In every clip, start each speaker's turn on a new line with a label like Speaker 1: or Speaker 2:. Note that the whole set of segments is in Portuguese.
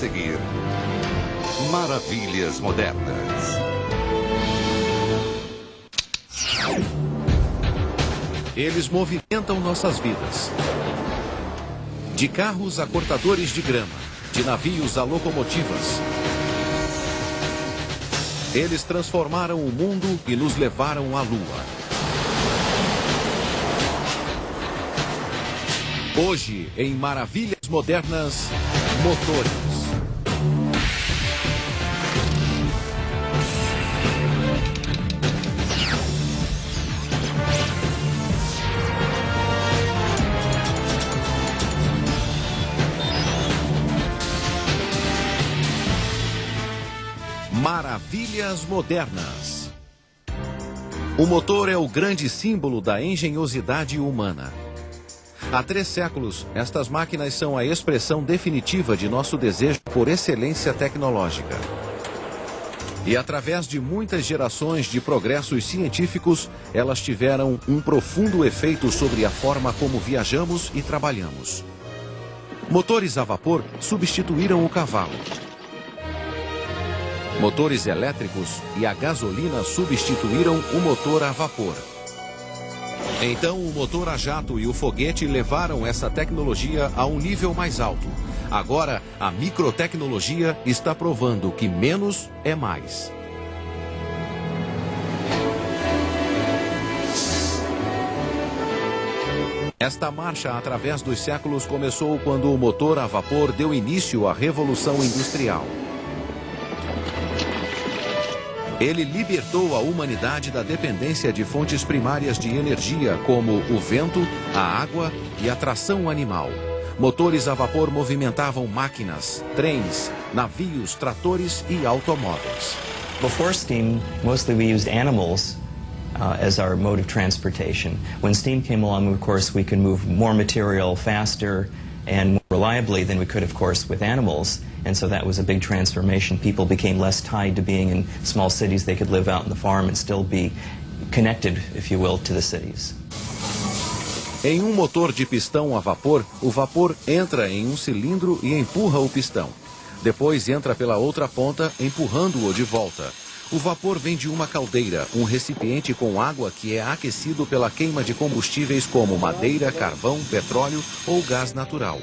Speaker 1: seguir, Maravilhas Modernas.
Speaker 2: Eles movimentam nossas vidas. De carros a cortadores de grama, de navios a locomotivas. Eles transformaram o mundo e nos levaram à Lua. Hoje, em Maravilhas Modernas, motores. Maravilhas Modernas. O motor é o grande símbolo da engenhosidade humana. Há 3 séculos, estas máquinas são a expressão definitiva de nosso desejo por excelência tecnológica. E através de muitas gerações de progressos científicos, elas tiveram um profundo efeito sobre a forma como viajamos e trabalhamos. Motores a vapor substituíram o cavalo. Motores elétricos e a gasolina substituíram o motor a vapor. Então, o motor a jato e o foguete levaram essa tecnologia a um nível mais alto. Agora, a microtecnologia está provando que menos é mais. Esta marcha através dos séculos começou quando o motor a vapor deu início à Revolução Industrial. Ele libertou a humanidade da dependência de fontes primárias de energia, como o vento, a água e a tração animal. Motores a vapor movimentavam máquinas, trens, navios, tratores e automóveis.
Speaker 3: Before steam, mostly we used animals as our mode of transportation. When steam came along, of course, we could move more material faster and more reliably than we could, of course, with animals. And so that was a big transformation. People became less tied to being in small cities. They could live out in the farm and still be connected, if you will, to the cities.
Speaker 2: Em um motor de pistão a vapor, o vapor entra em um cilindro e empurra o pistão. Depois entra pela outra ponta, empurrando-o de volta. O vapor vem de uma caldeira, um recipiente com água que é aquecido pela queima de combustíveis como madeira, carvão, petróleo ou gás natural.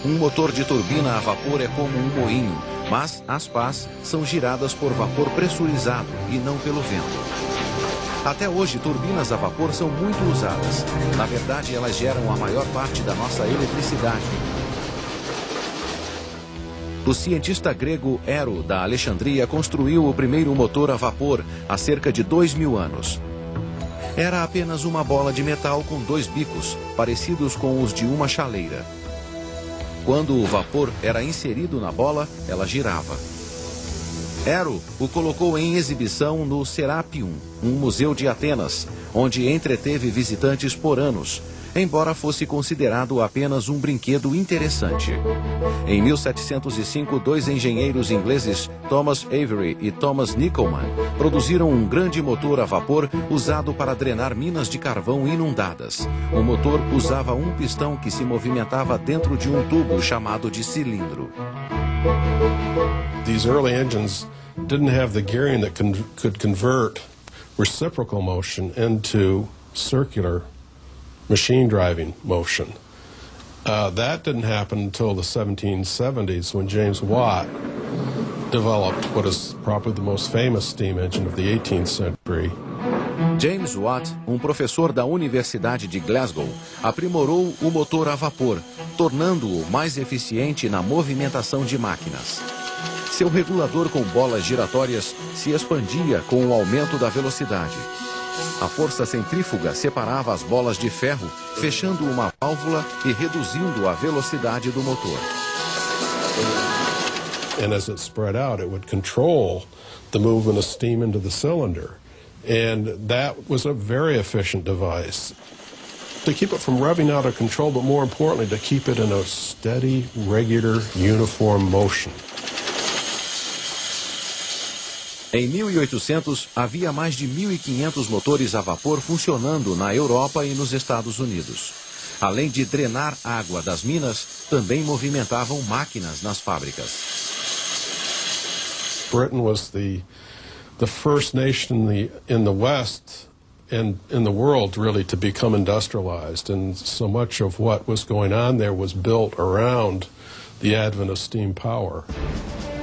Speaker 2: Um motor de turbina a vapor é como um moinho, mas as pás são giradas por vapor pressurizado e não pelo vento. Até hoje, turbinas a vapor são muito usadas. Na verdade, elas geram a maior parte da nossa eletricidade. O cientista grego Ero, da Alexandria, construiu o primeiro motor a vapor há cerca de 2000 anos. Era apenas uma bola de metal com 2 bicos, parecidos com os de uma chaleira. Quando o vapor era inserido na bola, ela girava. Ero o colocou em exibição no Serapeum, um museu de Atenas, onde entreteve visitantes por anos, embora fosse considerado apenas um brinquedo interessante. Em 1705, 2 engenheiros ingleses, Thomas Avery e Thomas Nicholman, produziram um grande motor a vapor usado para drenar minas de carvão inundadas. O motor usava um pistão que se movimentava dentro de um tubo chamado de cilindro.
Speaker 4: These early engines didn't have the gearing that could convert reciprocal motion into circular machine driving motion. That didn't happen until the 1770s when James Watt developed what is probably the most famous steam engine of the 18th century.
Speaker 2: James Watt, um professor da Universidade de Glasgow, aprimorou o motor a vapor, tornando-o mais eficiente na movimentação de máquinas. Seu regulador com bolas giratórias se expandia com o aumento da velocidade. A força centrífuga separava as bolas de ferro, fechando uma válvula e reduzindo a velocidade do motor.
Speaker 4: And as it spread out, it would control the movement of steam into the cylinder. And that was a very efficient device to keep it from revving out of control, but more importantly, to keep it in a steady, regular, uniform motion.
Speaker 2: Em 1800, havia mais de 1.500 motores a vapor funcionando na Europa e nos Estados Unidos. Além de drenar água das minas, também movimentavam máquinas nas fábricas.
Speaker 4: Britain was the first nation in the West and in the world really to become industrialized, and so much of what was going on there was built around the advent of steam power.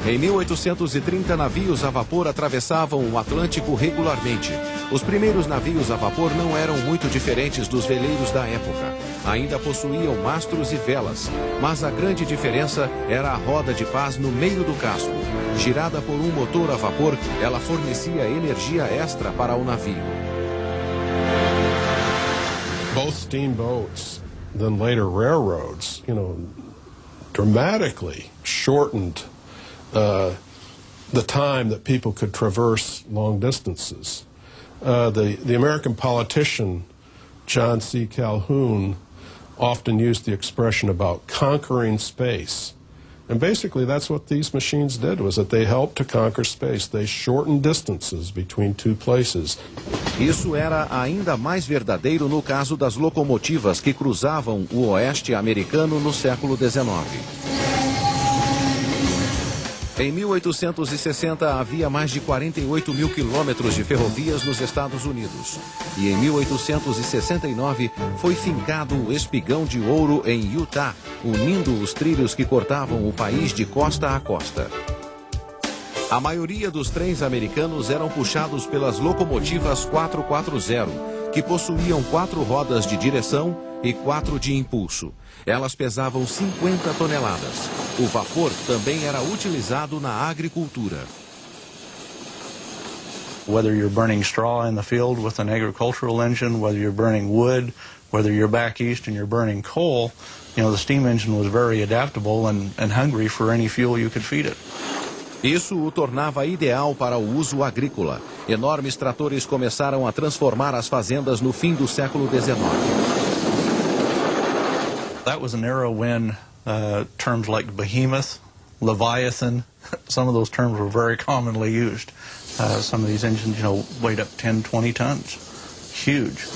Speaker 2: Em 1830, navios a vapor atravessavam o Atlântico regularmente. Os primeiros navios a vapor não eram muito diferentes dos veleiros da época. Ainda possuíam mastros e velas, mas a grande diferença era a roda de pás no meio do casco. Girada por um motor a vapor, ela fornecia energia extra para o navio.
Speaker 4: Both steamboats, then later railroads, dramatically shortened the time that people could traverse long distances. The American politician John C. Calhoun often used the expression about conquering space. And basically that's what these machines did, was that they helped to conquer space. They shortened distances between two places.
Speaker 2: Isso era ainda mais verdadeiro no caso das locomotivas que cruzavam o oeste americano no século XIX. Em 1860, havia mais de 48 mil quilômetros de ferrovias nos Estados Unidos. E em 1869, foi fincado o espigão de ouro em Utah, unindo os trilhos que cortavam o país de costa a costa. A maioria dos trens americanos eram puxados pelas locomotivas 440, que possuíam 4 rodas de direção e 4 de impulso. Elas pesavam 50 toneladas. O vapor também era utilizado na agricultura.
Speaker 1: Whether you're burning straw in the field with an agricultural engine, whether you're burning wood, whether you're back east and you're burning coal, the steam engine was very adaptable and hungry for any fuel you could feed it.
Speaker 2: Isso o tornava ideal para o uso agrícola. Enormes tratores começaram a transformar as fazendas no fim do século XIX.
Speaker 1: That was an era when terms like behemoth, Leviathan, some of those terms were very commonly used. Some of these engines, weighed up 10, 20 tons. Huge.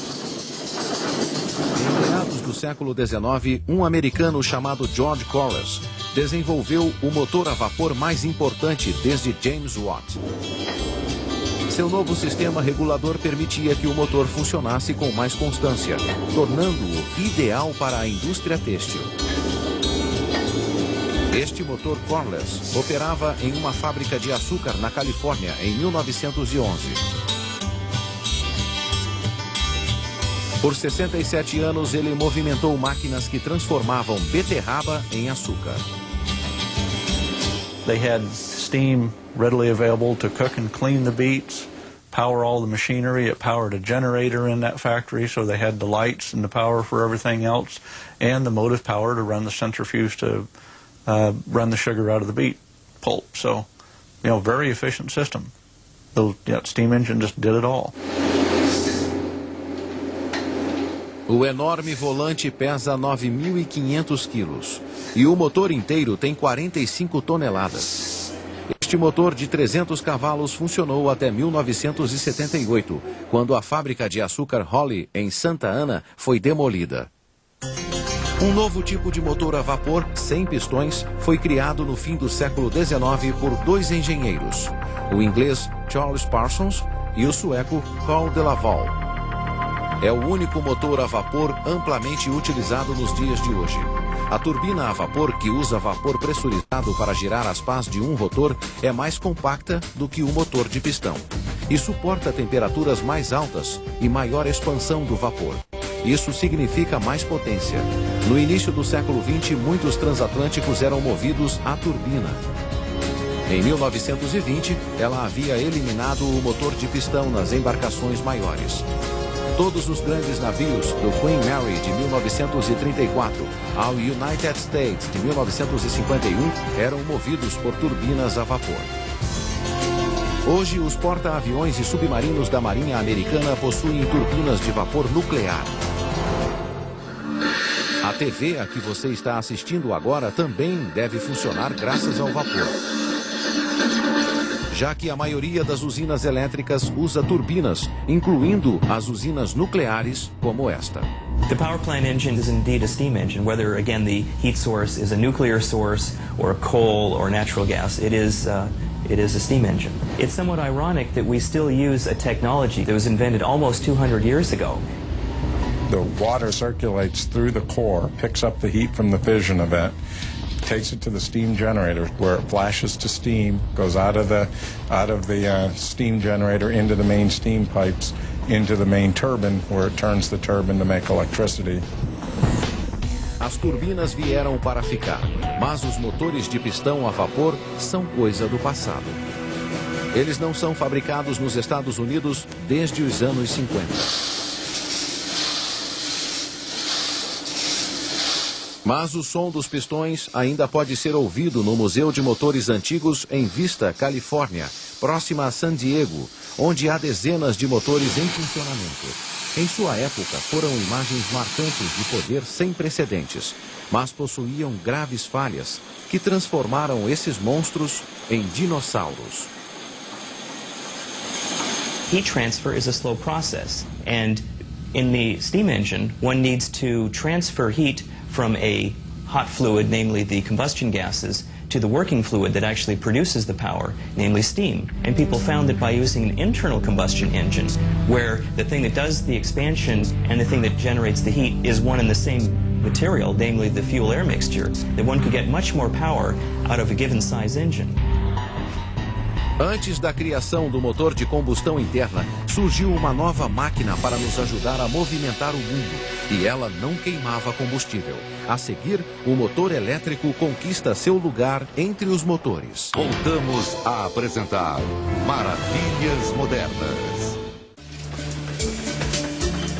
Speaker 2: Em meados do século XIX, um americano chamado George Corliss desenvolveu o motor a vapor mais importante desde James Watt. Seu novo sistema regulador permitia que o motor funcionasse com mais constância, tornando-o ideal para a indústria têxtil. Este motor Corliss operava em uma fábrica de açúcar na Califórnia em 1911. Por 67 anos, ele movimentou máquinas que transformavam beterraba em açúcar.
Speaker 1: They had steam readily available to cook and clean the beets, power all the machinery. It powered a generator in that factory, so they had the lights and the power for everything else, and the motive power to run the centrifuge to run the sugar out of the beet pulp. So, very efficient system. That steam engine just did it all.
Speaker 2: O enorme volante pesa 9.500 quilos e o motor inteiro tem 45 toneladas. Este motor de 300 cavalos funcionou até 1978, quando a fábrica de açúcar Holly, em Santa Ana, foi demolida. Um novo tipo de motor a vapor, sem pistões, foi criado no fim do século XIX por 2 engenheiros, o inglês Charles Parsons e o sueco Carl de Laval. É o único motor a vapor amplamente utilizado nos dias de hoje. A turbina a vapor, que usa vapor pressurizado para girar as pás de um rotor, é mais compacta do que o motor de pistão e suporta temperaturas mais altas e maior expansão do vapor. Isso significa mais potência. No início do século XX, muitos transatlânticos eram movidos a turbina. Em 1920, ela havia eliminado o motor de pistão nas embarcações maiores. Todos os grandes navios, do Queen Mary de 1934 ao United States de 1951, eram movidos por turbinas a vapor. Hoje, os porta-aviões e submarinos da Marinha Americana possuem turbinas de vapor nuclear. A TV a que você está assistindo agora também deve funcionar graças ao vapor, já que a maioria das usinas elétricas usa turbinas, incluindo as usinas nucleares como esta.
Speaker 3: The power plant engine is indeed a steam engine, whether again the heat source is a nuclear source or coal or natural gas. It is it is a steam engine. It's somewhat ironic that we still use a technology that was invented almost 200 years ago.
Speaker 5: The water circulates through the core, picks up the heat from the fission event, takes it to the steam generator where it flashes to steam, goes out of the steam generator into the main steam pipes, into the main turbine where it turns the turbine to make electricity.
Speaker 2: As turbinas vieram para ficar, mas os motores de pistão a vapor são coisa do passado. Eles não são fabricados nos Estados Unidos desde os anos 50. Mas o som dos pistões ainda pode ser ouvido no Museu de Motores Antigos em Vista, Califórnia, próxima a San Diego, onde há dezenas de motores em funcionamento. Em sua época, foram imagens marcantes de poder sem precedentes, mas possuíam graves falhas que transformaram esses monstros em dinossauros.
Speaker 3: Heat transfer is a slow process, and in the steam engine, one needs to transfer heat from a hot fluid, namely the combustion gases, to the working fluid that actually produces the power, namely steam. And people found that by using an internal combustion engine, where the thing that does the expansion and the thing that generates the heat is one and the same material, namely the fuel-air mixture, that one could get much more power out of a given size engine.
Speaker 2: Antes da criação do motor de combustão interna, surgiu uma nova máquina para nos ajudar a movimentar o mundo, e ela não queimava combustível. A seguir, o motor elétrico conquista seu lugar entre os motores.
Speaker 6: Voltamos a apresentar Maravilhas Modernas.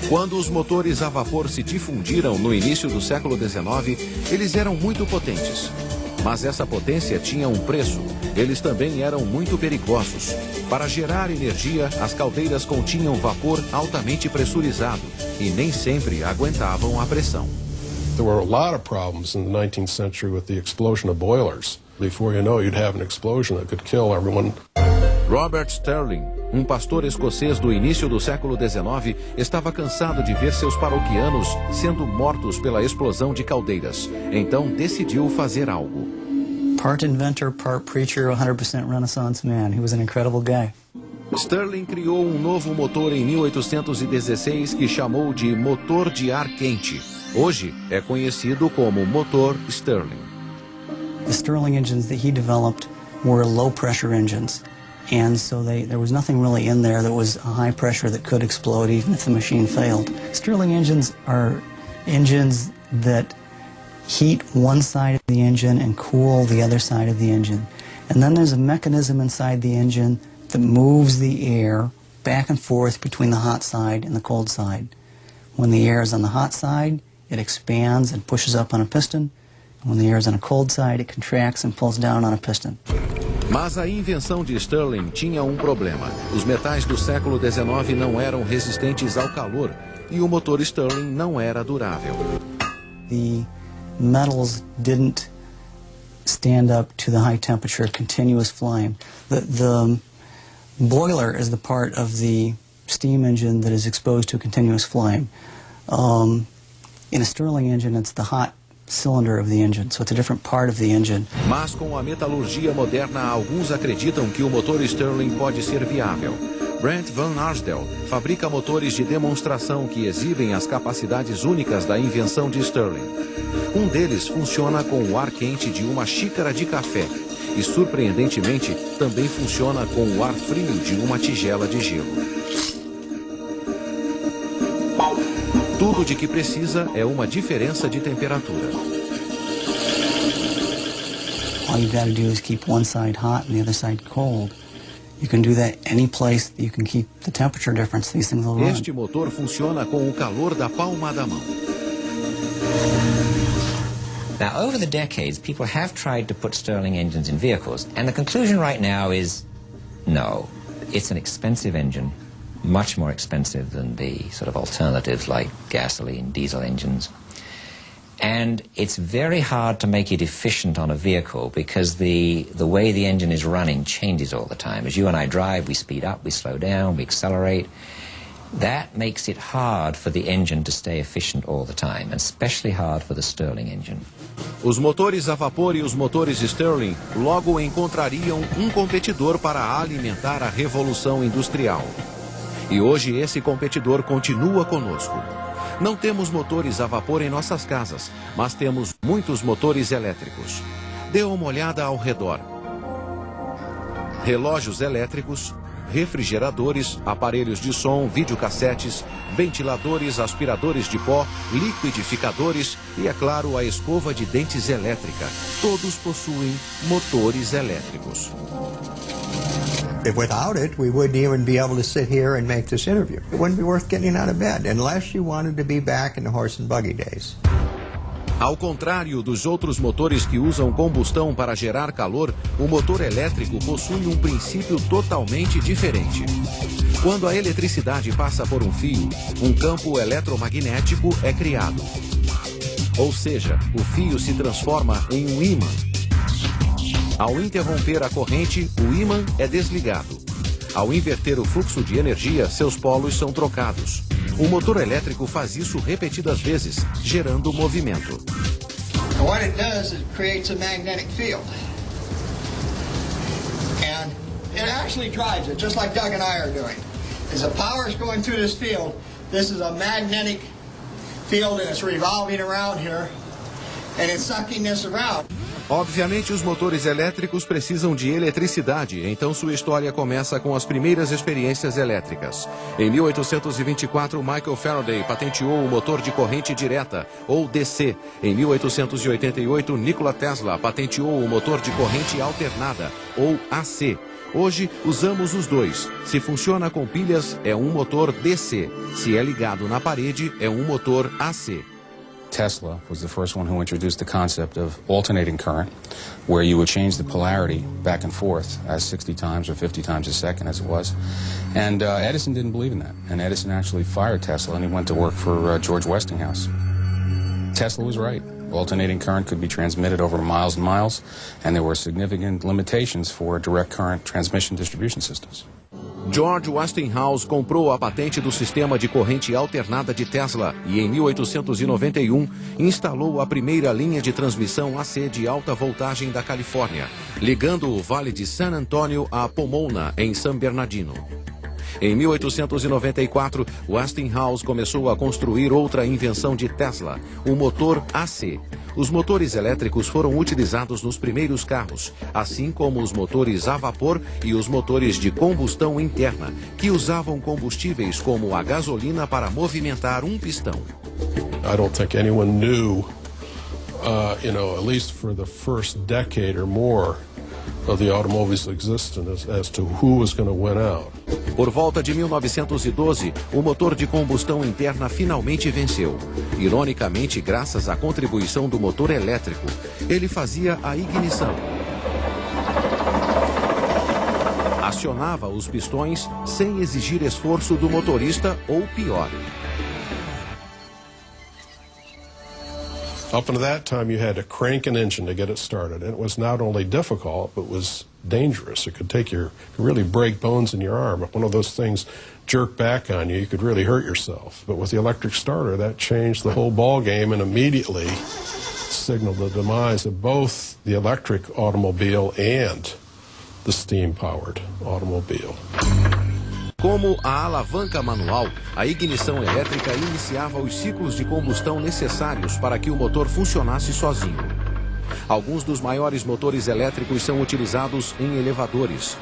Speaker 2: Quando os motores a vapor se difundiram no início do século XIX, eles eram muito potentes. Mas essa potência tinha um preço. Eles também eram muito perigosos. Para gerar energia, as caldeiras continham vapor altamente pressurizado e nem sempre aguentavam a pressão.
Speaker 4: There were a lot of problems in the 19th century with the explosion of boilers. Before you know, you'd have an explosion that could kill everyone.
Speaker 2: Robert Sterling, um pastor escocês do início do século XIX, estava cansado de ver seus paroquianos sendo mortos pela explosão de caldeiras. Então decidiu fazer algo.
Speaker 7: Part inventor, part preacher, 100% Renaissance man. He was an incredible guy.
Speaker 2: Sterling criou um novo motor em 1816 que chamou de motor de ar quente. Hoje é conhecido como motor Stirling.
Speaker 7: The Stirling engines that he developed were low-pressure engines. And so there was nothing really in there that was a high pressure that could explode even if the machine failed. Stirling engines are engines that heat one side of the engine and cool the other side of the engine. And then there's a mechanism inside the engine that moves the air back and forth between the hot side and the cold side. When the air is on the hot side, it expands and pushes up on a piston. And when the air is on a cold side, it contracts and pulls down on a piston.
Speaker 2: Mas a invenção de Stirling tinha um problema. Os metais do século XIX não eram resistentes ao calor e o motor Stirling não era durável.
Speaker 7: The metals didn't stand up to the high temperature continuous flame. The boiler is the part of the steam engine that is exposed to continuous flame. In a Stirling engine, it's the hot cylinder of the engine, so it's a different part of the engine.
Speaker 2: Mas com a metalurgia moderna, alguns acreditam que o motor Stirling pode ser viável. Brent Van Arsdale fabrica motores de demonstração que exibem as capacidades únicas da invenção de Stirling. Um deles funciona com o ar quente de uma xícara de café e, surpreendentemente, também funciona com o ar frio de uma tigela de gelo. Tudo de que precisa é uma diferença de temperatura.
Speaker 7: All you've got to do is keep one side hot and the other side cold. You can do that any place that you can keep the temperature difference. These things will run.
Speaker 2: Este motor funciona com o calor da palma da mão.
Speaker 8: Now, over the decades, people have tried to put Stirling engines in vehicles, and the conclusion right now is no. It's an expensive engine, much more expensive than the sort of alternatives like gasoline, diesel engines. And it's very hard to make it efficient on a vehicle because the way the engine is running changes all the time. As you and I drive, we speed up, we slow down, we accelerate. That makes it hard for the engine to stay efficient all the time, and especially hard for the Stirling engine.
Speaker 2: Os motores a vapor e os motores Stirling logo encontrariam um competidor para alimentar a revolução industrial. E hoje esse competidor continua conosco. Não temos motores a vapor em nossas casas, mas temos muitos motores elétricos. Dê uma olhada ao redor. Relógios elétricos, refrigeradores, aparelhos de som, videocassetes, ventiladores, aspiradores de pó, liquidificadores e, é claro, a escova de dentes elétrica. Todos possuem motores elétricos.
Speaker 9: Without it, we wouldn't even be able to sit here and make this interview. It wouldn't be worth getting out of bed unless you wanted to be back in the horse and buggy days.
Speaker 2: Ao contrário dos outros motores que usam combustão para gerar calor, o motor elétrico possui um princípio totalmente diferente. Quando a eletricidade passa por um fio, um campo eletromagnético é criado. Ou seja, o fio se transforma em um ímã. Ao interromper a corrente, o ímã é desligado. Ao inverter o fluxo de energia, seus polos são trocados. O motor elétrico faz isso repetidas vezes, gerando movimento.
Speaker 9: What it does is it creates a magnetic field. And it actually drives it, just like Doug and I are doing. As the power is going through this field, this is a magnetic field and it's revolving around here, and it's sucking this around.
Speaker 2: Obviamente, os motores elétricos precisam de eletricidade, então sua história começa com as primeiras experiências elétricas. Em 1824, Michael Faraday patenteou o motor de corrente direta, ou DC. Em 1888, Nikola Tesla patenteou o motor de corrente alternada, ou AC. Hoje, usamos os dois. Se funciona com pilhas, é um motor DC. Se é ligado na parede, é um motor AC.
Speaker 10: Tesla was the first one who introduced the concept of alternating current, where you would change the polarity back and forth as 60 times or 50 times a second as it was. And Edison didn't believe in that. And Edison actually fired Tesla and he went to work for George Westinghouse. Tesla was right. Alternating current could be transmitted over miles and miles, and there were significant limitations for direct current transmission distribution systems.
Speaker 2: George Westinghouse comprou a patente do sistema de corrente alternada de Tesla e, em 1891, instalou a primeira linha de transmissão AC de alta voltagem da Califórnia, ligando o Vale de San Antonio a Pomona, em San Bernardino. Em 1894, Westinghouse começou a construir outra invenção de Tesla, o motor AC. Os motores elétricos foram utilizados nos primeiros carros, assim como os motores a vapor e os motores de combustão interna, que usavam combustíveis como a gasolina para movimentar um pistão.
Speaker 4: I don't think anyone knew, at least for the first decade or more of the automobile's existence as to who was going to win out.
Speaker 2: Por volta de 1912, o motor de combustão interna finalmente venceu. Ironicamente, graças à contribuição do motor elétrico, ele fazia a ignição. Acionava os pistões sem exigir esforço do motorista ou pior.
Speaker 4: Up until that time, you had to crank an engine to get it started, and it was not only difficult, but was dangerous. It could really break bones in your arm. If one of those things jerked back on you, you could really hurt yourself. But with the electric starter, that changed the whole ball game and immediately signaled the demise of both the electric automobile and the steam-powered automobile.
Speaker 2: Como a alavanca manual, a ignição elétrica iniciava os ciclos de combustão necessários para que o motor funcionasse sozinho. Alguns dos maiores motores elétricos são utilizados em elevadores.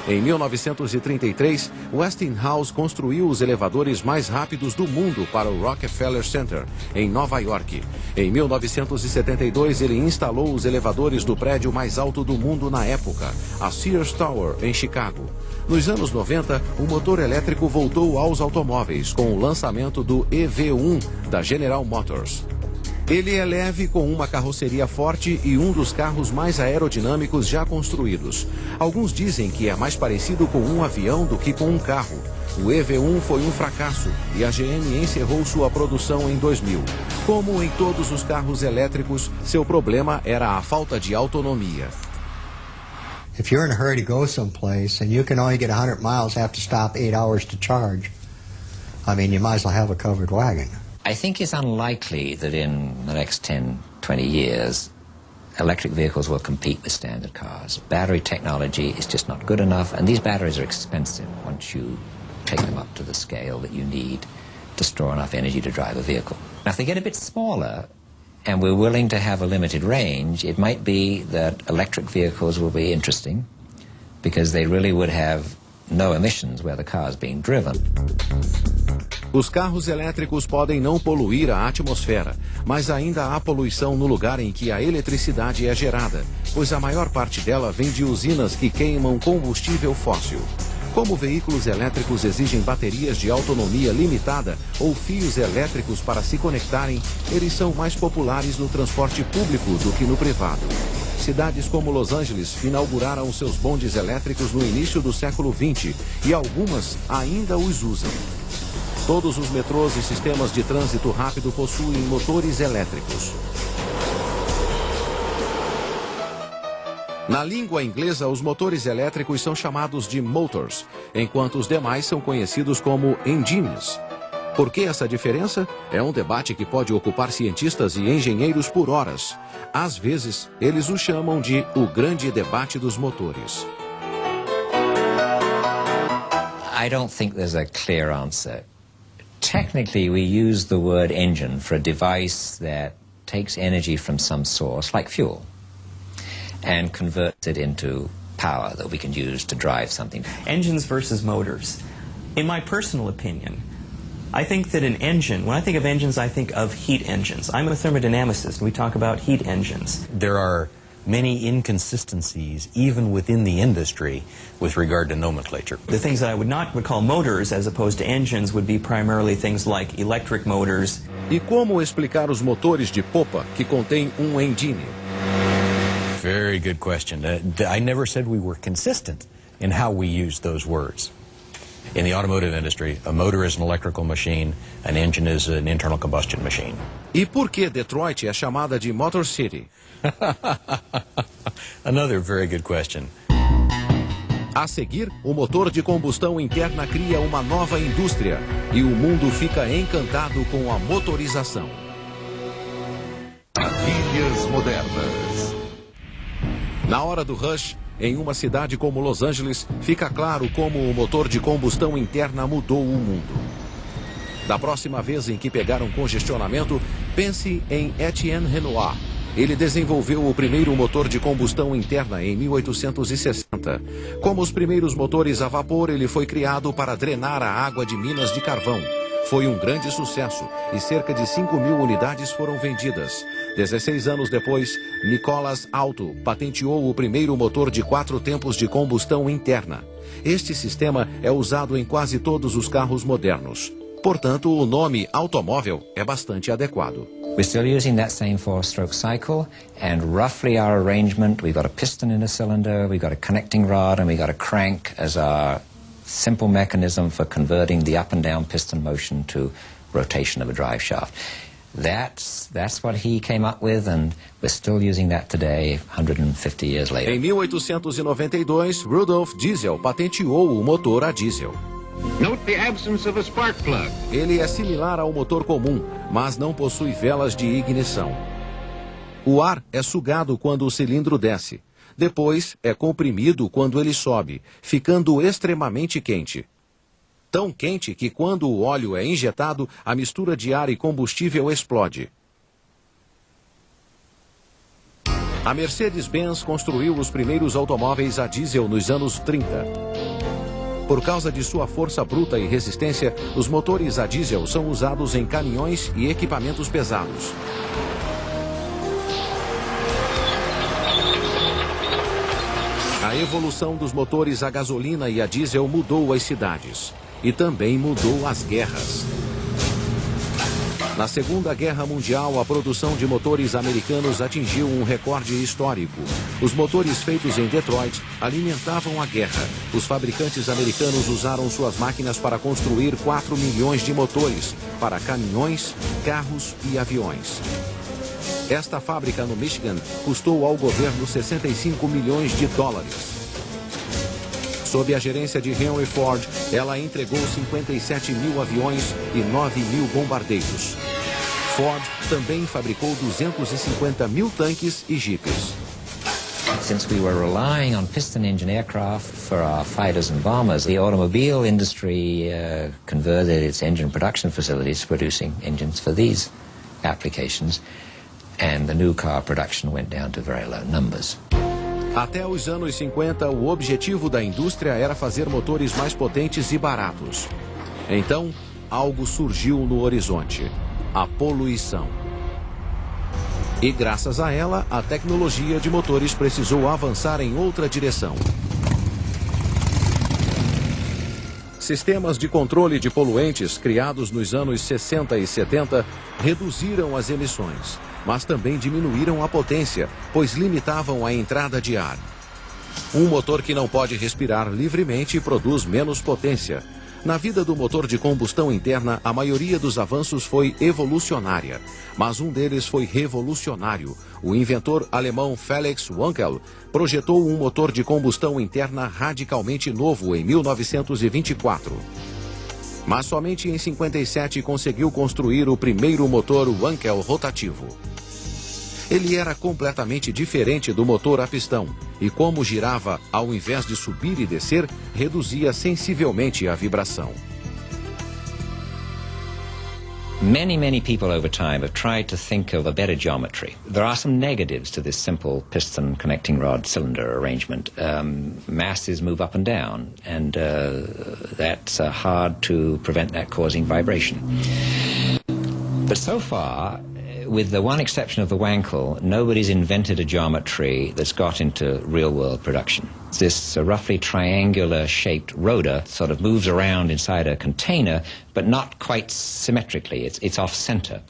Speaker 2: Em 1933, Westinghouse construiu os elevadores mais rápidos do mundo para o Rockefeller Center, em Nova York. Em 1972, ele instalou os elevadores do prédio mais alto do mundo na época, a Sears Tower, em Chicago. Nos anos 90, o motor elétrico voltou aos automóveis com o lançamento do EV1 da General Motors. Ele é leve, com uma carroceria forte e um dos carros mais aerodinâmicos já construídos. Alguns dizem que é mais parecido com um avião do que com um carro. O EV1 foi um fracasso e a GM encerrou sua produção em 2000. Como em todos os carros elétricos, seu problema era a falta de autonomia.
Speaker 9: If you're in a hurry to go someplace and you can only get 100 miles, have to stop 8 hours to charge,
Speaker 11: I mean, you might as well have a covered wagon.
Speaker 8: I think it's unlikely that in the next 10, 20 years, electric vehicles will compete with standard cars. Battery technology is just not good enough, and these batteries are expensive once you take them up to the scale that you need to store enough energy to drive a vehicle. Now, if they get a bit smaller, and we're willing to have a limited range, it might be that electric vehicles will be interesting, because they really would have no emissions where the car is being driven.
Speaker 2: Os carros elétricos podem não poluir a atmosfera, mas ainda há poluição no lugar em que a eletricidade é gerada, pois a maior parte dela vem de usinas que queimam combustível fóssil. Como veículos elétricos exigem baterias de autonomia limitada ou fios elétricos para se conectarem, eles são mais populares no transporte público do que no privado. Cidades como Los Angeles inauguraram seus bondes elétricos no início do século XX e algumas ainda os usam. Todos os metrôs e sistemas de trânsito rápido possuem motores elétricos. Na língua inglesa, os motores elétricos são chamados de motors, enquanto os demais são conhecidos como engines. Por que essa diferença? É um debate que pode ocupar cientistas e engenheiros por horas. Às vezes, eles o chamam de o grande debate dos motores.
Speaker 8: I don't think there's a clear answer. Technically, we use the word engine for a device that takes energy from some source, like fuel, and converts it into power that we can use to drive something.
Speaker 3: Engines versus motors. In my personal opinion, I think that an engine, when I think of engines, I think of heat engines. I'm a thermodynamicist, and we talk about heat engines.
Speaker 12: There are many inconsistencies, even within the industry, with regard to nomenclature.
Speaker 3: The things that I would call motors, as opposed to engines, would be primarily things like electric motors.
Speaker 2: E como explicar os motores de popa que contêm engine?
Speaker 12: Very good question. I never said we were consistent in how we use those words. In the automotive industry, a motor is an electrical machine, an engine is an internal combustion machine.
Speaker 2: E por que Detroit é chamada de Motor City?
Speaker 12: Another very good question.
Speaker 2: A seguir, o motor de combustão interna cria uma nova indústria e o mundo fica encantado com a motorização.
Speaker 6: Maravilhas modernas.
Speaker 2: Na hora do rush, em uma cidade como Los Angeles, fica claro como o motor de combustão interna mudou o mundo. Da próxima vez em que pegar um congestionamento, pense em Etienne Renoir. Ele desenvolveu o primeiro motor de combustão interna em 1860. Como os primeiros motores a vapor, ele foi criado para drenar a água de minas de carvão. Foi um grande sucesso e cerca de 5.000 unidades foram vendidas. 16 anos depois, Nicholas Auto patenteou o primeiro motor de 4 tempos de combustão interna. Este sistema é usado em quase todos os carros modernos. Portanto, o nome automóvel é bastante adequado.
Speaker 8: We're still using that same 4-stroke cycle, and roughly our arrangement, we've got a piston in a cylinder, we've got a connecting rod, and we've got a crank as our simple mechanism for converting the up and down piston motion to rotation of a drive shaft. That's what he came up with, and we're still using that today, 150 years later.
Speaker 2: Em 1892, Rudolf Diesel patenteou o motor a diesel.
Speaker 13: Note the absence of a spark plug.
Speaker 2: Ele é similar ao motor comum, mas não possui velas de ignição. O ar é sugado quando o cilindro desce. Depois, é comprimido quando ele sobe, ficando extremamente quente. Tão quente que quando o óleo é injetado, a mistura de ar e combustível explode. A Mercedes-Benz construiu os primeiros automóveis a diesel nos anos 30. Por causa de sua força bruta e resistência, os motores a diesel são usados em caminhões e equipamentos pesados. A evolução dos motores a gasolina e a diesel mudou as cidades. E também mudou as guerras. Na Segunda Guerra Mundial, a produção de motores americanos atingiu um recorde histórico. Os motores feitos em Detroit alimentavam a guerra. Os fabricantes americanos usaram suas máquinas para construir 4 milhões de motores para caminhões, carros e aviões. Esta fábrica no Michigan custou ao governo 65 milhões de dólares. Sob a gerência de Henry Ford, ela entregou 57 mil aviões e 9 mil bombardeiros. Ford também fabricou 250 mil tanques e jipes.
Speaker 8: Since we were relying on piston engine aircraft for our fighters and bombers, the automobile industry converted its engine production facilities to producing engines for these applications, and the new car production went down to very low numbers.
Speaker 2: Até os anos 50, o objetivo da indústria era fazer motores mais potentes e baratos. Então, algo surgiu no horizonte: a poluição. E graças a ela, a tecnologia de motores precisou avançar em outra direção. Sistemas de controle de poluentes criados nos anos 60 e 70 reduziram as emissões, mas também diminuíram a potência, pois limitavam a entrada de ar. Um motor que não pode respirar livremente produz menos potência. Na vida do motor de combustão interna, a maioria dos avanços foi evolucionária, mas um deles foi revolucionário. O inventor alemão Felix Wankel projetou um motor de combustão interna radicalmente novo em 1924. Mas somente em 57 conseguiu construir o primeiro motor Wankel rotativo. Ele era completamente diferente do motor a pistão, e como girava, ao invés de subir e descer, reduzia sensivelmente a vibração.
Speaker 8: Many people over time have tried to think of a better geometry. There are some negatives to this simple piston connecting rod cylinder arrangement. Masses move up and down, and that's hard to prevent that causing vibration. But so far, with the one exception of the Wankel, nobody's invented a geometry that's got into real-world production. This roughly triangular-shaped rotor sort of moves around inside a container, but not quite symmetrically. It's off-center.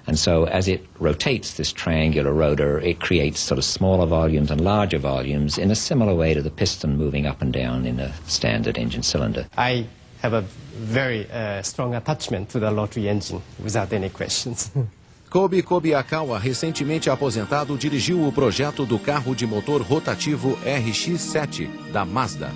Speaker 8: And so as it rotates this triangular rotor, it creates sort of smaller volumes and larger volumes in a similar way to the piston moving up and down in a standard engine cylinder.
Speaker 14: I have a very strong attachment to the rotary engine, without any questions.
Speaker 2: Kobi Kobayakawa, recentemente aposentado, dirigiu o projeto do carro de motor rotativo RX-7 da Mazda.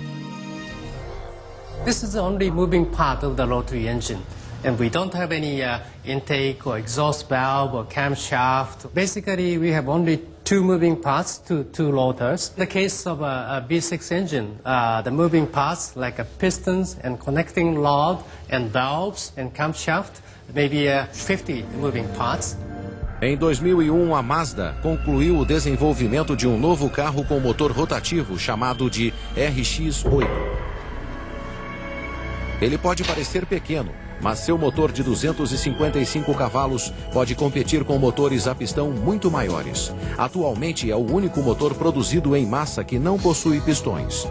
Speaker 14: This is the only moving part of the rotary engine, and we don't have any intake or exhaust valve or camshaft. Basically, we have only two moving parts, two rotors. In the case of a V6 engine, the moving parts like pistons and connecting rod and valves and camshaft, maybe 50 moving parts.
Speaker 2: Em 2001, a Mazda concluiu o desenvolvimento de um novo carro com motor rotativo chamado de RX-8. Ele pode parecer pequeno, mas seu motor de 255 cavalos pode competir com motores a pistão muito maiores. Atualmente é o único motor produzido em massa que não possui pistões.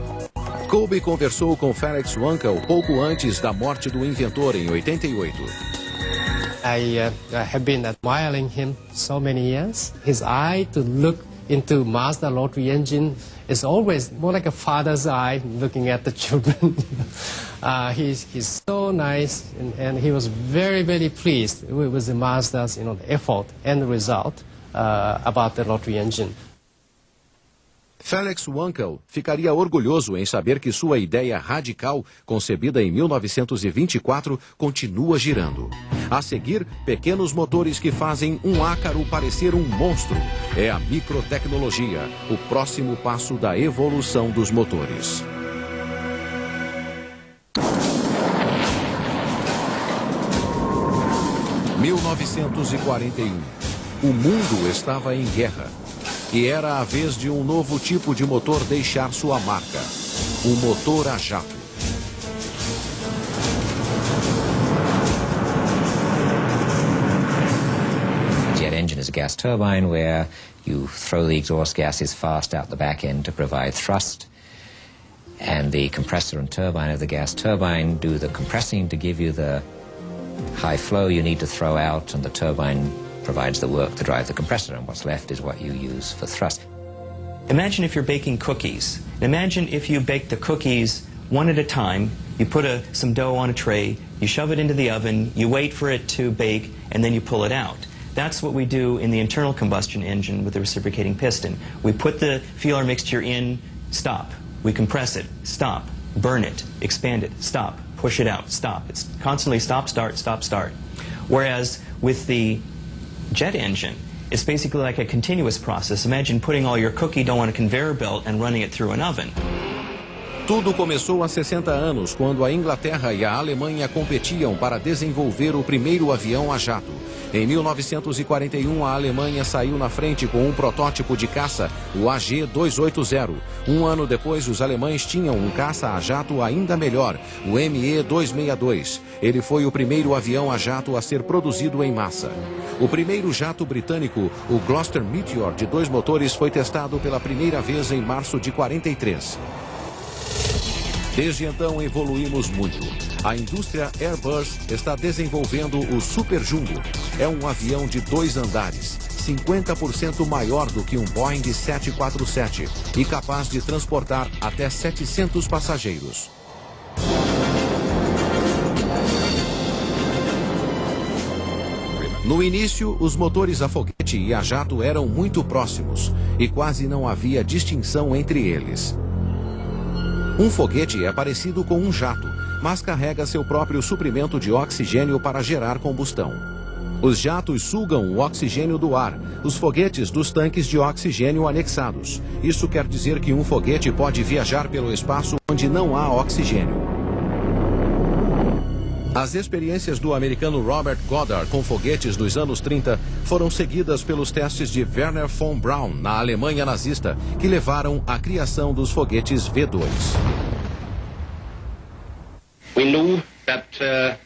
Speaker 2: Kobi conversou com Felix Wankel pouco antes da morte do inventor em 88.
Speaker 14: I have been admiring him so many years. His eye to look into Mazda rotary engine is always more like a father's eye looking at the children. He's so nice, and he was very pleased with the Mazda's the effort and the result about the rotary engine.
Speaker 2: Felix Wankel ficaria orgulhoso em saber que sua ideia radical, concebida em 1924, continua girando. A seguir, pequenos motores que fazem um ácaro parecer um monstro. É a microtecnologia, o próximo passo da evolução dos motores. Em 1941, o mundo estava em guerra. E era a vez de um novo tipo de motor deixar sua marca: o motor a jato.
Speaker 8: Jet engine is a gas turbine where you throw the exhaust gases fast out the back end to provide thrust, and the compressor and turbine of the gas turbine do the compressing to give you the high flow you need to throw out, and the turbine provides the work to drive the compressor, and what's left is what you use for thrust.
Speaker 3: Imagine if you're baking cookies. Imagine if you bake the cookies one at a time. You put some dough on a tray, you shove it into the oven, you wait for it to bake, and then you pull it out. That's what we do in the internal combustion engine with the reciprocating piston. We put the fuel mixture in, stop. We compress it, stop. burn it, expand it, stop, push it out, stop. It's constantly stop, start, stop, start. Whereas with the jet engine, it's basically like a continuous process. Imagine putting all your cookie dough on a conveyor belt and running it through an oven.
Speaker 2: Tudo começou há 60 anos, quando a Inglaterra e a Alemanha competiam para desenvolver o primeiro avião a jato. Em 1941, a Alemanha saiu na frente com um protótipo de caça, o AG-280. Um ano depois, os alemães tinham um caça a jato ainda melhor, o ME-262. Ele foi o primeiro avião a jato a ser produzido em massa. O primeiro jato britânico, o Gloster Meteor, de 2 motores, foi testado pela primeira vez em março de 43. Desde então evoluímos muito. A indústria Airbus está desenvolvendo o Super Jumbo. É um avião de 2 andares, 50% maior do que um Boeing 747 e capaz de transportar até 700 passageiros. No início, os motores a foguete e a jato eram muito próximos e quase não havia distinção entre eles. Um foguete é parecido com um jato, mas carrega seu próprio suprimento de oxigênio para gerar combustão. Os jatos sugam o oxigênio do ar, os foguetes dos tanques de oxigênio anexados. Isso quer dizer que um foguete pode viajar pelo espaço onde não há oxigênio. As experiências do americano Robert Goddard com foguetes dos anos 30 foram seguidas pelos testes de Werner von Braun, na Alemanha nazista, que levaram à criação dos foguetes V2.
Speaker 13: We knew that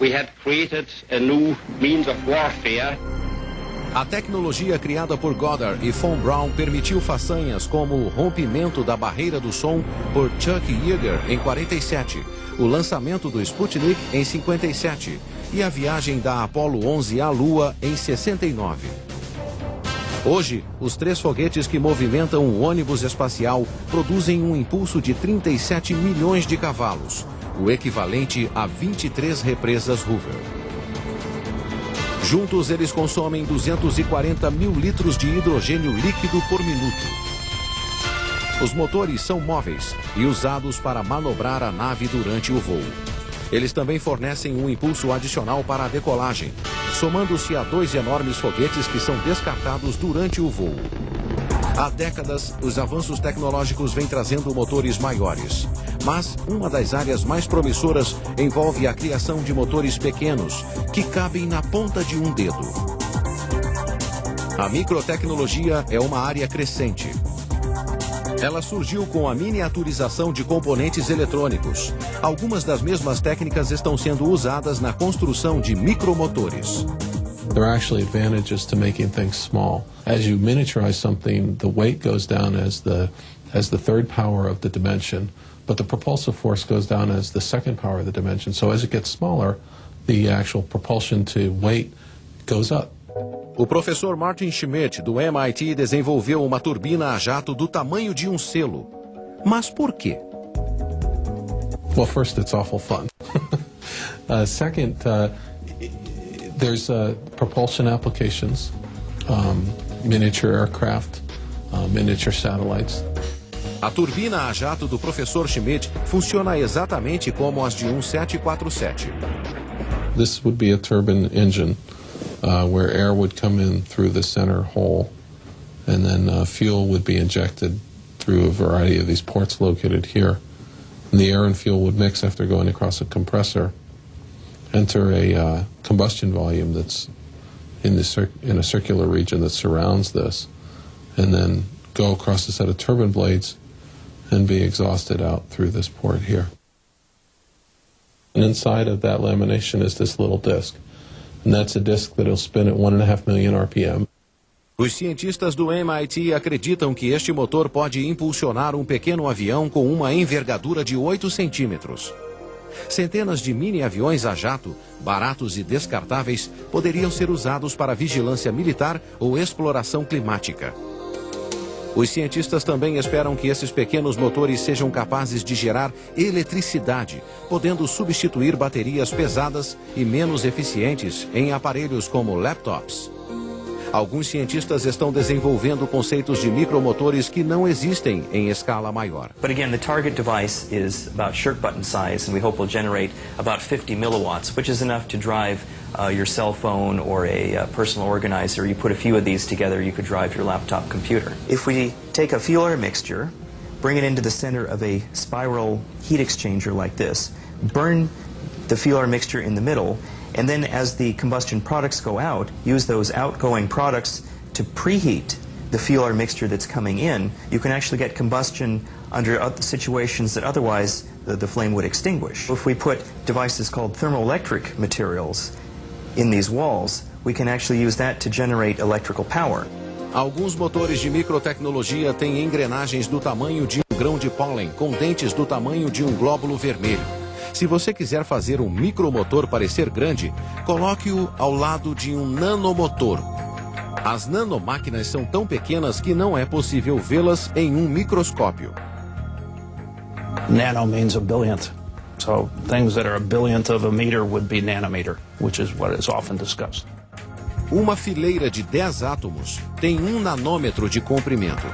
Speaker 13: we had created a new means of warfare.
Speaker 2: A tecnologia criada por Goddard e von Braun permitiu façanhas como o rompimento da barreira do som por Chuck Yeager em 47, o lançamento do Sputnik em 57 e a viagem da Apollo 11 à Lua em 69. Hoje, os 3 foguetes que movimentam o ônibus espacial produzem um impulso de 37 milhões de cavalos, o equivalente a 23 represas Hoover. Juntos, eles consomem 240 mil litros de hidrogênio líquido por minuto. Os motores são móveis e usados para manobrar a nave durante o voo. Eles também fornecem um impulso adicional para a decolagem, somando-se a 2 enormes foguetes que são descartados durante o voo. Há décadas, os avanços tecnológicos vêm trazendo motores maiores. Mas uma das áreas mais promissoras envolve a criação de motores pequenos, que cabem na ponta de um dedo. A microtecnologia é uma área crescente. Ela surgiu com a miniaturização de componentes eletrônicos. Algumas das mesmas técnicas estão sendo usadas na construção de micromotores.
Speaker 15: There are actually advantages to making things small. As you miniaturize something, the weight goes down as the third power of the dimension, but the propulsive force goes down as the second power of the dimension. So as it gets smaller, the actual propulsion to weight goes up.
Speaker 2: O professor Martin Schmidt, do MIT, desenvolveu uma turbina a jato do tamanho de um selo. Mas por quê?
Speaker 15: Well, first, it's awful fun. Second, there's propulsion applications, miniature aircraft, miniature satellites.
Speaker 2: A turbina a jato do professor Schmidt funciona exatamente como as de um 747.
Speaker 15: This would be a turbine engine where air would come in through the center hole, and then fuel would be injected through a variety of these ports located here. And the air and fuel would mix after going across a compressor, enter a combustion volume that's in a circular region that surrounds this, and then go across a set of turbine blades and be exhausted out through this port here. And inside of that lamination is this little disc, and that's a disc that'll spin at 1.5 million RPM.
Speaker 2: Os cientistas do MIT acreditam que este motor pode impulsionar um pequeno avião com uma envergadura de 8 centímetros. Centenas de mini-aviões a jato, baratos e descartáveis, poderiam ser usados para vigilância militar ou exploração climática. Os cientistas também esperam que esses pequenos motores sejam capazes de gerar eletricidade, podendo substituir baterias pesadas e menos eficientes em aparelhos como laptops. Alguns cientistas estão desenvolvendo conceitos de micromotores que não existem em escala maior.
Speaker 3: But again, the target device is about shirt button size, and we hope will generate about 50 milliwatts, which is enough to drive your cell phone or a personal organizer. You put a few of these together, you could drive your laptop computer. If we take a fuel air mixture, bring it into the center of a spiral heat exchanger like this, burn the fuel air mixture in the middle, and then as the combustion products go out, use those outgoing products to preheat the fuel air mixture that's coming in, you can actually get combustion under situations that otherwise the flame would extinguish. If we put devices called thermoelectric materials in these walls, we can actually use that to generate electrical power.
Speaker 2: Alguns motores de microtecnologia têm engrenagens do tamanho de um grão de pólen, com dentes do tamanho de um glóbulo vermelho. Se você quiser fazer um micromotor parecer grande, coloque-o ao lado de um nanomotor. As nanomáquinas são tão pequenas que não é possível vê-las em um microscópio.
Speaker 16: Nano means a billionth. So things that are a billionth of a meter would be nanometer, which is what is often discussed.
Speaker 2: Uma fileira de 10 átomos tem 1 nanômetro de comprimento.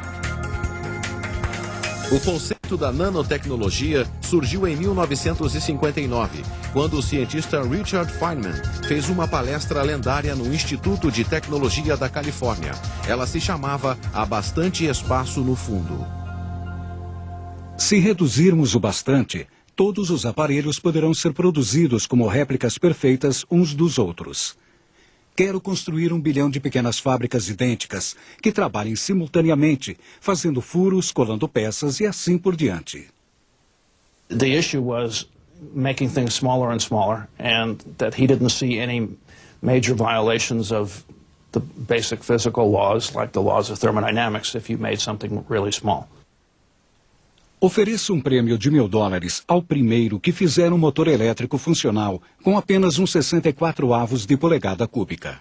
Speaker 2: O conceito da nanotecnologia surgiu em 1959, quando o cientista Richard Feynman fez uma palestra lendária no Instituto de Tecnologia da Califórnia. Ela se chamava Há Bastante Espaço no Fundo.
Speaker 17: Se reduzirmos o bastante, todos os aparelhos poderão ser produzidos como réplicas perfeitas uns dos outros. Quero construir 1 bilhão de pequenas fábricas idênticas que trabalhem simultaneamente, fazendo furos, colando peças e assim por diante.
Speaker 16: The issue was making things smaller and smaller, and that he didn't see any major violations of the basic physical laws, like the laws of thermodynamics, if you made something really small.
Speaker 17: Ofereço um prêmio de $1000 ao primeiro que fizer um motor elétrico funcional com apenas 64 de polegada cúbica.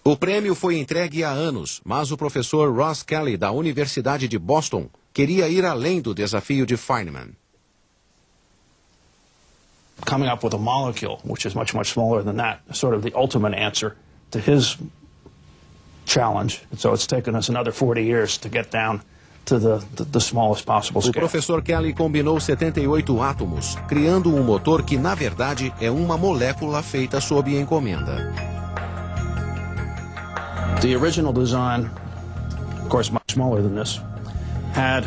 Speaker 2: O prêmio foi entregue há anos, mas o professor Ross Kelly, da Universidade de Boston, queria ir além do desafio de Feynman.
Speaker 16: Coming up with a molecule, which is much, much smaller than that, is sort of the ultimate answer to his challenge. So it's taken us another 40 years to get down to the smallest possible scale.
Speaker 2: O professor Kelly combinou 78 átomos, criando um motor que, na verdade, é uma molécula feita sob encomenda.
Speaker 16: The original design, of course much smaller than this, had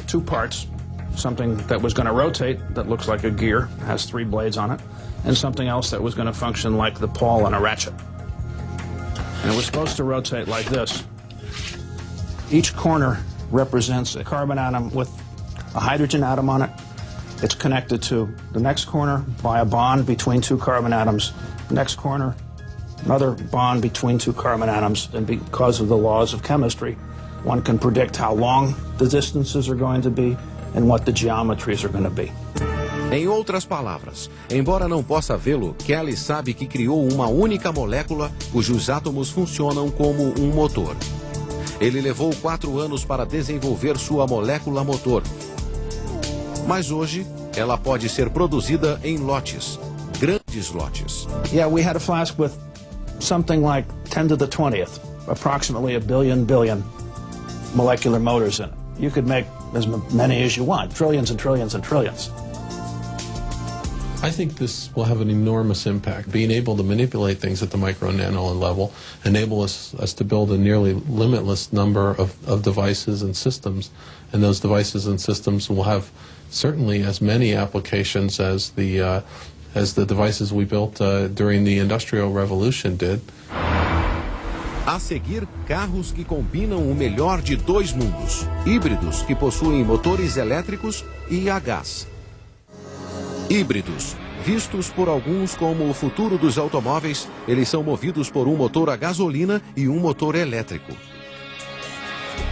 Speaker 16: 2 parts, something that was going to rotate that looks like a gear, has 3 blades on it, and something else that was going to function like the pawl on a ratchet. And it was supposed to rotate like this. Each corner represents a carbon atom with a hydrogen atom on it. It's connected to the next corner by a bond between 2 carbon atoms. Next corner, another bond between 2 carbon atoms. And because of the laws of chemistry, one can predict how long the distances are going to be and what the geometries are going to be.
Speaker 2: Em outras palavras, embora não possa vê-lo, Kelly sabe que criou uma única molécula cujos átomos funcionam como um motor. Ele levou 4 anos para desenvolver sua molécula motor. Mas hoje, ela pode ser produzida em lotes, grandes lotes.
Speaker 16: Yeah, we had a flask with something like 10 to the 20th, approximately a billion molecular motors in it. You could make as many as you want, trillions and trillions and trillions.
Speaker 15: I think this will have an enormous impact. Being able to manipulate things at the micro and nano level enable us to build a nearly limitless number of devices and systems, and those devices and systems will have certainly as many applications as the devices we built during the Industrial Revolution did.
Speaker 2: A seguir, carros que combinam o melhor de 2 mundos, híbridos que possuem motores elétricos e a gás. Híbridos, vistos por alguns como o futuro dos automóveis, eles são movidos por um motor a gasolina e um motor elétrico.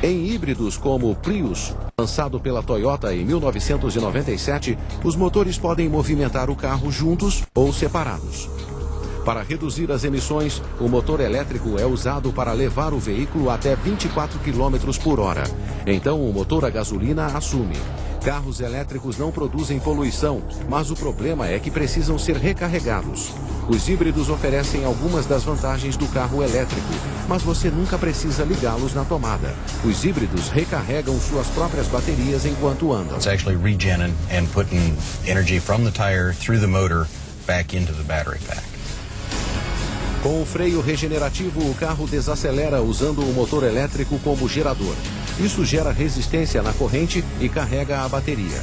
Speaker 2: Em híbridos como o Prius, lançado pela Toyota em 1997, os motores podem movimentar o carro juntos ou separados. Para reduzir as emissões, o motor elétrico é usado para levar o veículo até 24 km por hora. Então o motor a gasolina assume. Carros elétricos não produzem poluição, mas o problema é que precisam ser recarregados. Os híbridos oferecem algumas das vantagens do carro elétrico, mas você nunca precisa ligá-los na tomada. Os híbridos recarregam suas próprias baterias enquanto andam.
Speaker 12: It's actually regenerating and putting energy from the tire through the motor back into the battery pack.
Speaker 2: Com o freio regenerativo, o carro desacelera usando o motor elétrico como gerador. Isso gera resistência na corrente e carrega a bateria.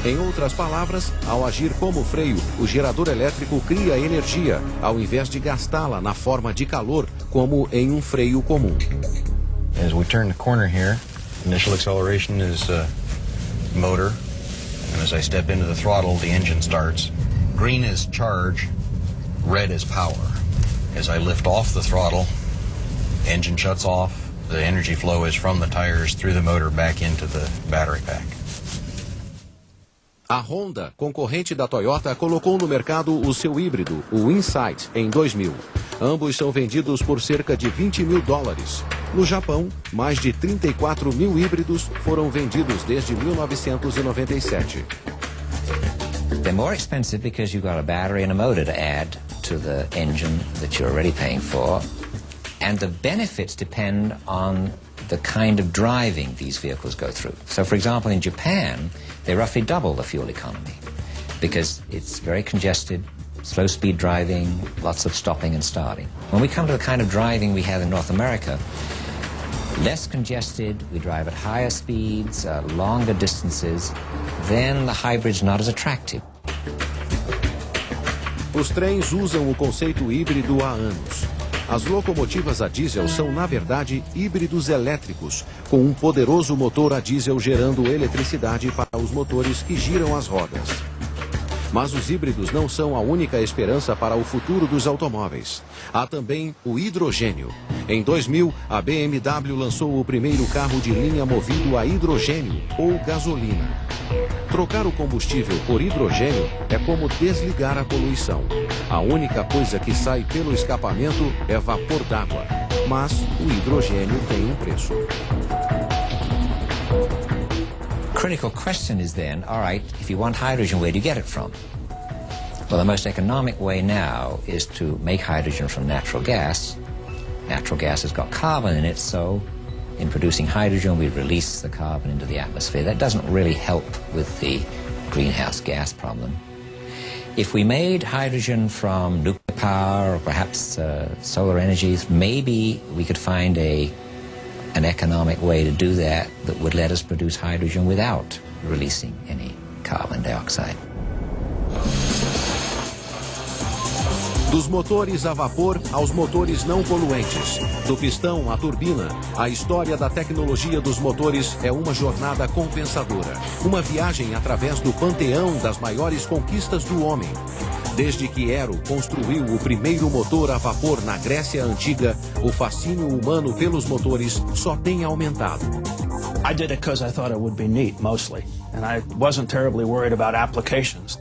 Speaker 2: Em outras palavras, ao agir como freio, o gerador elétrico cria energia, ao invés de gastá-la na forma de calor, como em um freio comum.
Speaker 12: As we turn the corner here, initial acceleration is motor, and as I step into the throttle, the engine starts. Green is charge, red is power. As I lift off the throttle, engine shuts off. The energy flow is from the tires through the motor back into the battery pack.
Speaker 2: A Honda, concorrente da Toyota, colocou no mercado o seu híbrido, o Insight, em 2000. Ambos são vendidos por cerca de $20 mil. No Japão, mais de 34 mil híbridos foram vendidos desde 1997.
Speaker 8: They're more expensive because you've got a battery and a motor to add to the engine that you're already paying for. And the benefits depend on the kind of driving these vehicles go through. So, for example, in Japan, they roughly double the fuel economy because it's very congested, slow-speed driving, lots of stopping and starting. When we come to the kind of driving we have in North America, less congested, we drive at higher speeds, longer distances, then the hybrid's not as attractive.
Speaker 2: Os trens usam o conceito híbrido há anos. As locomotivas a diesel são, na verdade, híbridos elétricos, com um poderoso motor a diesel gerando eletricidade para os motores que giram as rodas. Mas os híbridos não são a única esperança para o futuro dos automóveis. Há também o hidrogênio. Em 2000, a BMW lançou o primeiro carro de linha movido a hidrogênio ou gasolina. Trocar o combustível por hidrogênio é como desligar a poluição. A única coisa que sai pelo escapamento é vapor d'água. Mas o hidrogênio tem um preço.
Speaker 8: Critical question is then, all right, if you want hydrogen, where do you get it from? Well, the most economic way now is to make hydrogen from natural gas. Natural gas has got carbon in it, so in producing hydrogen, we release the carbon into the atmosphere. That doesn't really help with the greenhouse gas problem. If we made hydrogen from nuclear power or perhaps solar energy, maybe we could find an economic way to do that would let us produce hydrogen without releasing any carbon dioxide.
Speaker 2: Dos motores a vapor aos motores não poluentes. Do pistão à turbina, a história da tecnologia dos motores é uma jornada compensadora. Uma viagem através do panteão das maiores conquistas do homem. Desde que Aero construiu o primeiro motor a vapor na Grécia Antiga, o fascínio humano pelos motores só tem aumentado.
Speaker 16: I did it because I thought it would be neat, mostly, and I wasn't terribly worried about applications.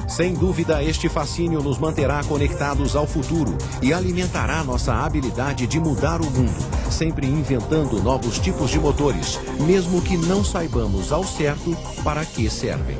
Speaker 2: Sem dúvida, este fascínio nos manterá conectados ao futuro e alimentará nossa habilidade de mudar o mundo, sempre inventando novos tipos de motores, mesmo que não saibamos ao certo para que servem.